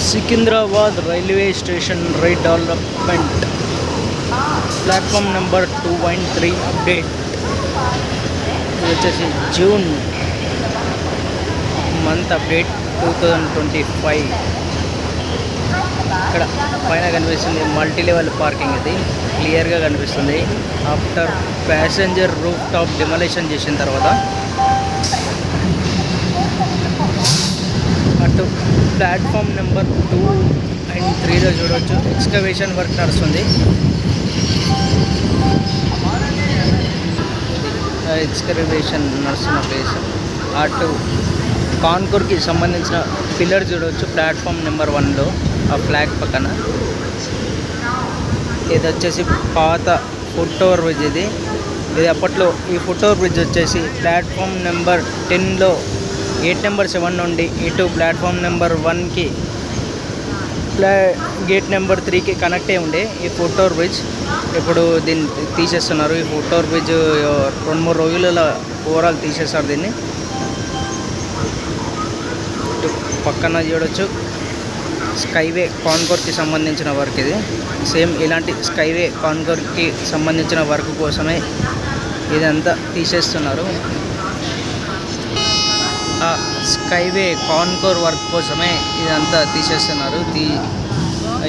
Secunderabad railway station redevelopment platform number 2.3 update. ఇది వచ్చేసి June month update 2025. ఇక్కడ పైన కనిపిస్తుంది మల్టీ లెవెల్ పార్కింగ్. ఇది క్లియర్గా కనిపిస్తుంది. After passenger roof top demolition చేసిన తర్వాత అటు ప్లాట్ఫామ్ నెంబర్ 2 and 3లో చూడవచ్చు ఎక్స్కవేషన్ వర్క్ నడుస్తుంది. ఎక్స్కవేషన్ నడుస్తున్న ప్లేస్. అటు కాన్కోర్కి సంబంధించిన పిల్లర్ చూడవచ్చు ప్లాట్ఫామ్ నెంబర్ 1లో ఆ ఫ్లాగ్ పక్కన. ఇది వచ్చేసి పాత ఫుట్ ఓవర్ బ్రిడ్జ్. ఇది అప్పట్లో ఈ ఫుట్ ఓవర్ బ్రిడ్జ్ వచ్చేసి ప్లాట్ఫామ్ నెంబర్ 10లో గేట్ నెంబర్ 7 నుండి ఇటు ప్లాట్ఫామ్ నెంబర్ 1కి గేట్ నెంబర్ 3కి కనెక్ట్ అయి ఉండే ఈ ఫుట్ ఓవర్ బ్రిడ్జ్. ఇప్పుడు దీన్ని తీసేస్తున్నారు. ఈ ఫుట్ ఓవర్ బ్రిడ్జ్ 2-3 రోజులలో ఓవరాల్ తీసేస్తారు దీన్ని. పక్కన చూడొచ్చు స్కైవే కాన్కోర్కి సంబంధించిన వర్క్. ఇది సేమ్ ఇలాంటి స్కైవే కాన్కోర్కి సంబంధించిన వర్క్ కోసమే ఇదంతా తీసేస్తున్నారు. స్కైవే కాన్కోర్ వర్క్ కోసమే ఇదంతా తీసేస్తున్నారు.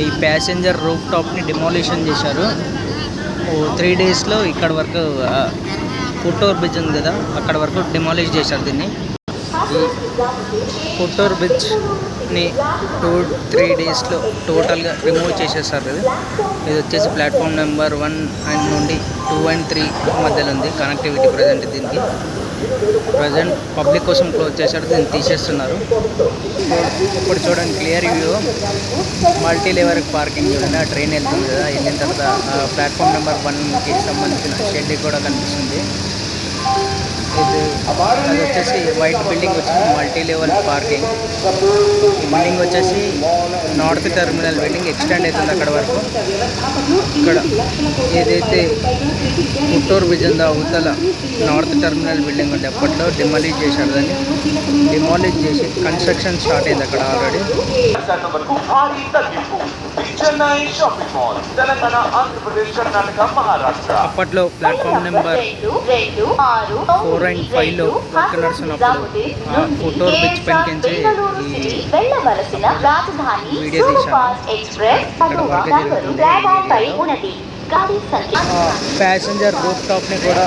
ఈ ప్యాసింజర్ రూఫ్ టాప్ని డిమాలిషన్ చేశారు. 3 డేస్లో ఇక్కడ వరకు ఫుట్ ఓవర్ బ్రిడ్జ్ ఉంది కదా, అక్కడ వరకు డిమాలిష్ చేశారు దీన్ని. ఈ ఫుట్ ఓవర్ బ్రిడ్జ్ని 2-3 డేస్లో టోటల్గా రిమూవ్ చేసేస్తారు. ఇది వచ్చేసి ప్లాట్ఫామ్ నెంబర్ 1 నుండి 2 and 3 మధ్యలో ఉంది కనెక్టివిటీ. ప్రజెంట్ దీనికి ప్రజెంట్ పబ్లిక్ కోసం క్లోజ్ చేశారు, దీన్ని తీసేస్తున్నారు. ఇప్పుడు చూడండి clear view. Multi level parking చూడండి. ఆ ట్రైన్ వెళ్తుంది కదా, వెళ్ళిన తర్వాత ప్లాట్ఫామ్ నెంబర్ 1కి సంబంధించిన షెడ్ కూడా కనిపిస్తుంది. ఇది అది వచ్చేసి వైట్ బిల్డింగ్ వచ్చేసి మల్టీ లెవెల్ పార్కింగ్. ఈ బిల్డింగ్ వచ్చేసి నార్త్ టెర్మినల్ బిల్డింగ్ ఎక్స్టెండ్ అవుతుంది అక్కడ వరకు. ఇక్కడ ఏదైతే ఫుట్ ఓవర్ బ్రిడ్జ్ ఉందో అవతల నార్త్ టెర్మినల్ బిల్డింగ్ ఉంటే అప్పట్లో డిమాలిష్ చేశారు. దాన్ని డిమాలిష్ చేసి కన్స్ట్రక్షన్ స్టార్ట్ అయింది అక్కడ ఆల్రెడీ. అప్పట్లో ప్లాట్ఫామ్ నెంబర్ 4 and 5లో వర్క్ నడుస్తున్నప్పుడు ఫుట్ ఓవర్ బ్రిడ్జ్ పైకించి వీడియో తీశాను. ప్యాసింజర్ రూఫ్ టాప్ని కూడా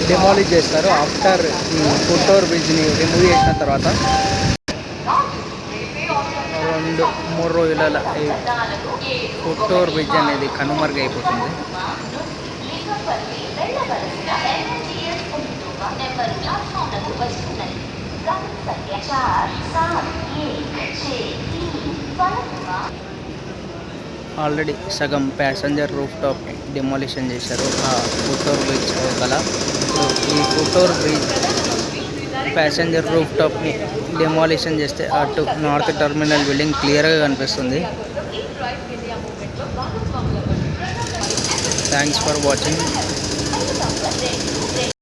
డిమాలిష్ చేస్తారు ఆఫ్టర్ ఈ ఫుట్ ఓవర్ బ్రిడ్జ్ని రిమూవ్ చేసిన తర్వాత. 2-3 రోజులలో ఈ ఫుట్ ఓవర్ బ్రిడ్జ్ అనేది కనుమరుగైపోతుంది. ఆల్రెడీ సగం ప్యాసింజర్ రూఫ్ టాప్ డిమాలిషన్ చేశారు ఆ ఫుట్ ఓవర్ బ్రిడ్జ్ గల. ఇప్పుడు ఈ foot over bridge passenger roof టాప్ని డిమాలిషన్ చేస్తే అటు నార్త్ టెర్మినల్ బిల్డింగ్ క్లియర్గా కనిపిస్తుంది. Thanks for watching.